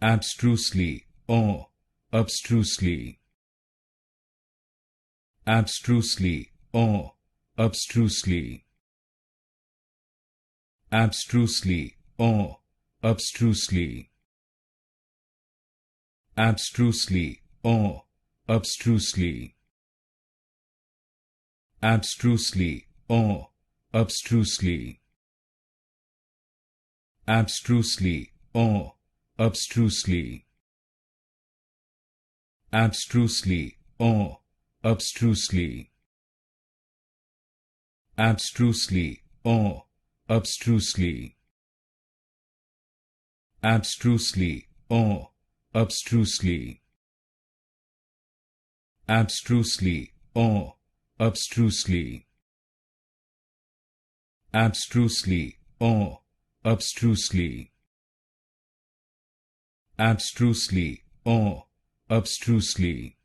abstrusely, or abstrusely, abstrusely, or abstrusely, abstrusely, or abstrusely, abstrusely, or abstrusely, abstrusely, or abstrusely, abstrusely, or abstrusely, abstrusely, or abstrusely, abstrusely, or abstrusely, abstrusely, or abstrusely, abstrusely, or abstrusely, abstrusely, or abstrusely, abstrusely, or abstrusely,